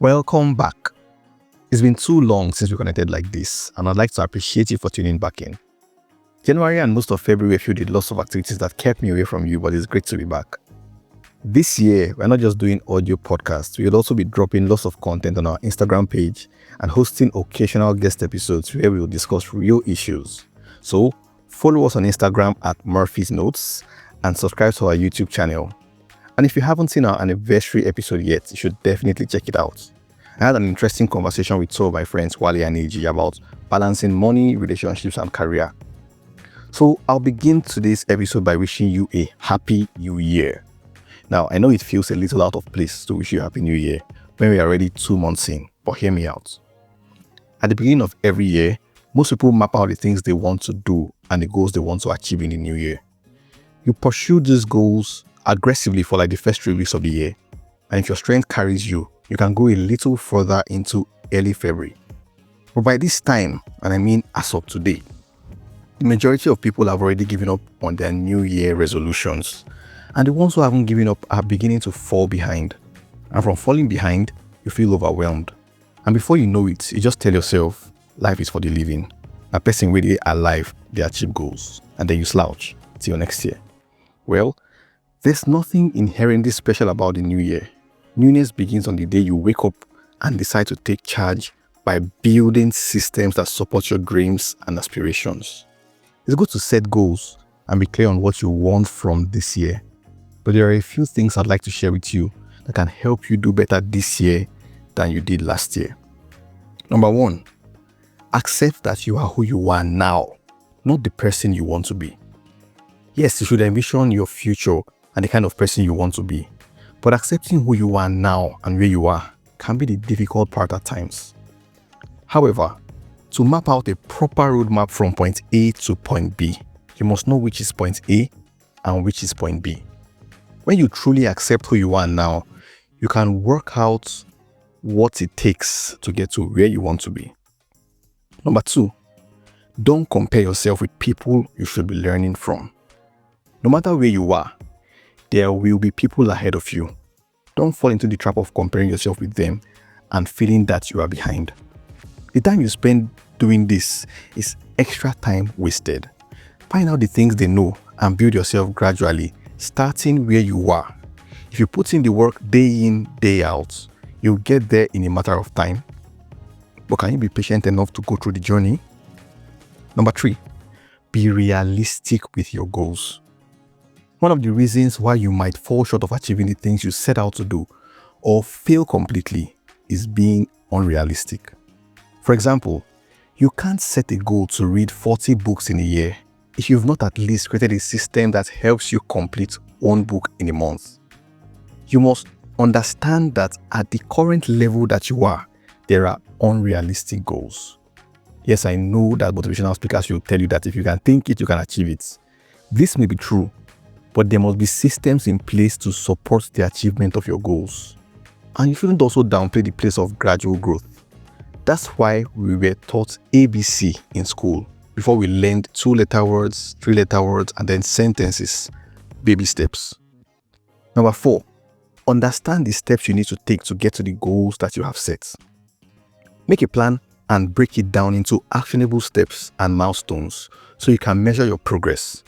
Welcome back. It's been too long since we connected like this, and I'd like to appreciate you for tuning back in. January and most of February were filled with lots of activities that kept me away from you, but it's great to be back. This year, we're not just doing audio podcasts, we will also be dropping lots of content on our Instagram page and hosting occasional guest episodes where we will discuss real issues. So, follow us on Instagram at Murphy's Notes and subscribe to our YouTube channel. And if you haven't seen our anniversary episode yet, you should definitely check it out. I had an interesting conversation with two of my friends, Wale and AG, about balancing money, relationships, and career. So I'll begin today's episode by wishing you a happy new year. Now, I know it feels a little out of place to wish you a happy new year when we are already 2 months in, but hear me out. At the beginning of every year, most people map out the things they want to do and the goals they want to achieve in the new year. You pursue these goals aggressively for like the first 3 weeks of the year, and if your strength carries you, you can go a little further into early February. But by this time, and I mean as of today, the majority of people have already given up on their new year resolutions, and the ones who haven't given up are beginning to fall behind. And from falling behind, you feel overwhelmed. And before you know it, you just tell yourself, life is for the living. A person really alive, they achieve goals, and then you slouch till next year. Well, there's nothing inherently special about the new year. Newness begins on the day you wake up and decide to take charge by building systems that support your dreams and aspirations. It's good to set goals and be clear on what you want from this year. But there are a few things I'd like to share with you that can help you do better this year than you did last year. Number 1, accept that you are who you are now, not the person you want to be. Yes, you should envision your future and the kind of person you want to be. But accepting who you are now and where you are can be the difficult part at times. However, to map out a proper roadmap from point A to point B, you must know which is point A and which is point B. When you truly accept who you are now, you can work out what it takes to get to where you want to be. Number 2, don't compare yourself with people you should be learning from. No matter where you are, there will be people ahead of you. Don't fall into the trap of comparing yourself with them and feeling that you are behind. The time you spend doing this is extra time wasted. Find out the things they know and build yourself gradually, starting where you are. If you put in the work day in, day out, you'll get there in a matter of time. But can you be patient enough to go through the journey? Number 3, be realistic with your goals. One of the reasons why you might fall short of achieving the things you set out to do or fail completely is being unrealistic. For example, you can't set a goal to read 40 books in a year if you've not at least created a system that helps you complete 1 book in a month. You must understand that at the current level that you are, there are unrealistic goals. Yes, I know that motivational speakers will tell you that if you can think it, you can achieve it. This may be true, but there must be systems in place to support the achievement of your goals. And you shouldn't also downplay the place of gradual growth. That's why we were taught ABC in school before we learned 2-letter words, 3-letter words, and then sentences, baby steps. Number 4, understand the steps you need to take to get to the goals that you have set. Make a plan and break it down into actionable steps and milestones so you can measure your progress.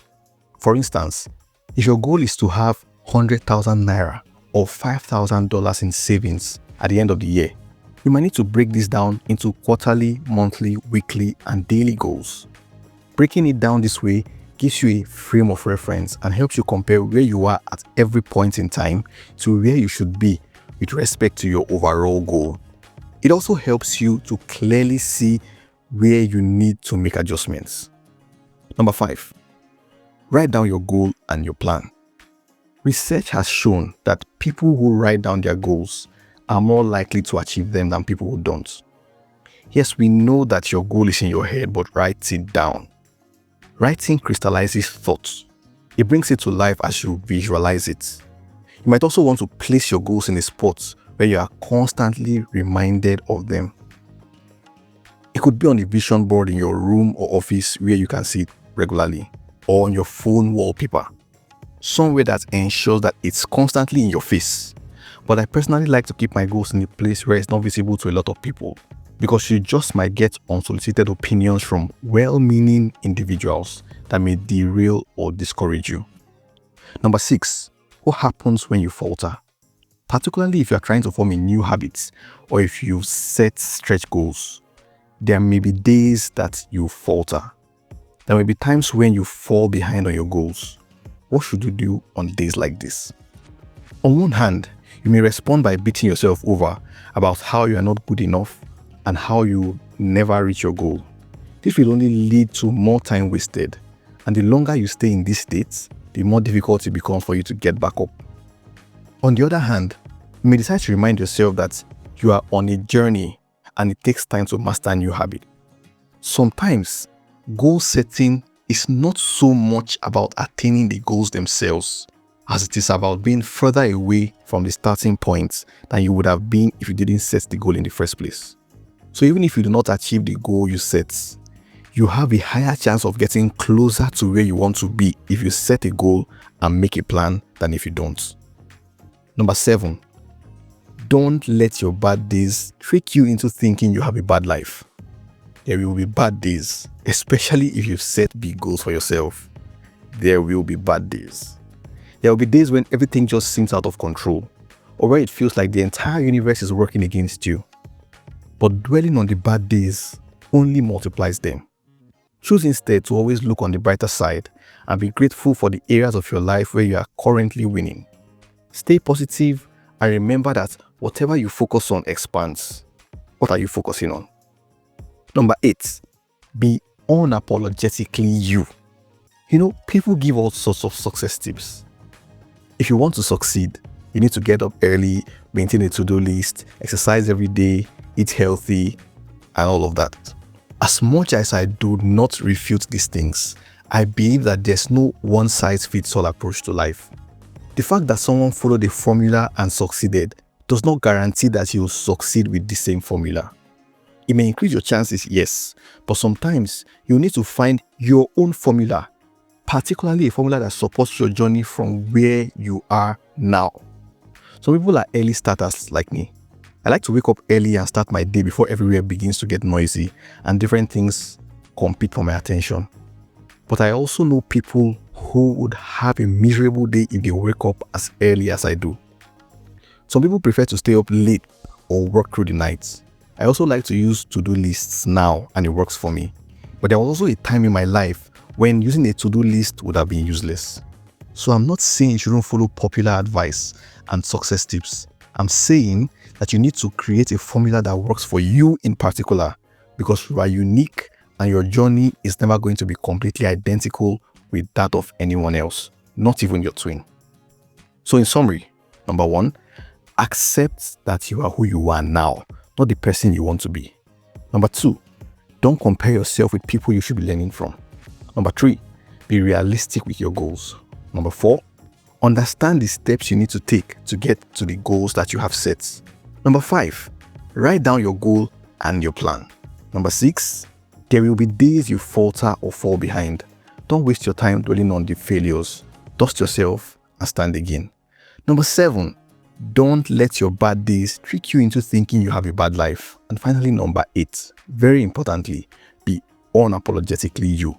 For instance, if your goal is to have 100,000 naira or $5,000 in savings at the end of the year, you might need to break this down into quarterly, monthly, weekly, and daily goals. Breaking it down this way gives you a frame of reference and helps you compare where you are at every point in time to where you should be with respect to your overall goal. It also helps you to clearly see where you need to make adjustments. Number 5, write down your goal and your plan. Research has shown that people who write down their goals are more likely to achieve them than people who don't. Yes, we know that your goal is in your head, but write it down. Writing crystallizes thoughts. It brings it to life as you visualize it. You might also want to place your goals in a spot where you are constantly reminded of them. It could be on a vision board in your room or office where you can see it regularly, or on your phone wallpaper, somewhere that ensures that it's constantly in your face. But I personally like to keep my goals in a place where it's not visible to a lot of people, because you just might get unsolicited opinions from well-meaning individuals that may derail or discourage you. Number 6, what happens when you falter? Particularly if you are trying to form a new habit or if you set stretch goals, there may be days that you falter. There may be times when you fall behind on your goals. What should you do on days like this? On one hand, you may respond by beating yourself over about how you are not good enough and how you never reach your goal. This will only lead to more time wasted, and the longer you stay in this state, the more difficult it becomes for you to get back up. On the other hand, you may decide to remind yourself that you are on a journey and it takes time to master a new habit. Sometimes, goal setting is not so much about attaining the goals themselves as it is about being further away from the starting point than you would have been if you didn't set the goal in the first place. So even if you do not achieve the goal you set, you have a higher chance of getting closer to where you want to be if you set a goal and make a plan than if you don't. Number 7, don't let your bad days trick you into thinking you have a bad life. There will be bad days, especially if you set big goals for yourself. There will be bad days. There will be days when everything just seems out of control, or where it feels like the entire universe is working against you. But dwelling on the bad days only multiplies them. Choose instead to always look on the brighter side and be grateful for the areas of your life where you are currently winning. Stay positive and remember that whatever you focus on expands. What are you focusing on? Number 8, be unapologetically you. People give all sorts of success tips. If you want to succeed, you need to get up early, maintain a to-do list, exercise every day, eat healthy, and all of that. As much as I do not refute these things, I believe that there's no one-size-fits-all approach to life. The fact that someone followed a formula and succeeded does not guarantee that you will succeed with the same formula. It may increase your chances, yes, but sometimes you need to find your own formula, particularly a formula that supports your journey from where you are now. Some people are early starters like me. I like to wake up early and start my day before everywhere begins to get noisy and different things compete for my attention. But I also know people who would have a miserable day if they wake up as early as I do. Some people prefer to stay up late or work through the night. I also like to use to-do lists now and it works for me. But there was also a time in my life when using a to-do list would have been useless. So I'm not saying you shouldn't follow popular advice and success tips. I'm saying that you need to create a formula that works for you in particular, because you are unique and your journey is never going to be completely identical with that of anyone else, not even your twin. So in summary, number 1, accept that you are who you are now, not the person you want to be. Number 2, don't compare yourself with people you should be learning from. Number 3, be realistic with your goals. Number 4, understand the steps you need to take to get to the goals that you have set. Number 5, write down your goal and your plan. Number 6, there will be days you falter or fall behind. Don't waste your time dwelling on the failures. Dust yourself and stand again. Number 7, don't let your bad days trick you into thinking you have a bad life. And finally, number 8, very importantly, be unapologetically you.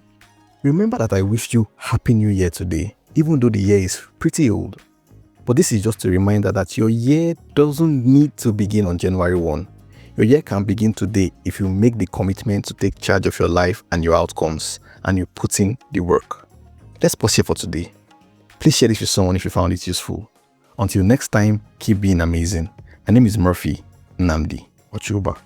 Remember that I wished you Happy New Year today, even though the year is pretty old. But this is just a reminder that your year doesn't need to begin on January 1. Your year can begin today if you make the commitment to take charge of your life and your outcomes, and you put in the work. Let's pause here for today. Please share this with someone if you found it useful. Until next time, keep being amazing. My name is Murphy Nnamdi Ochuba.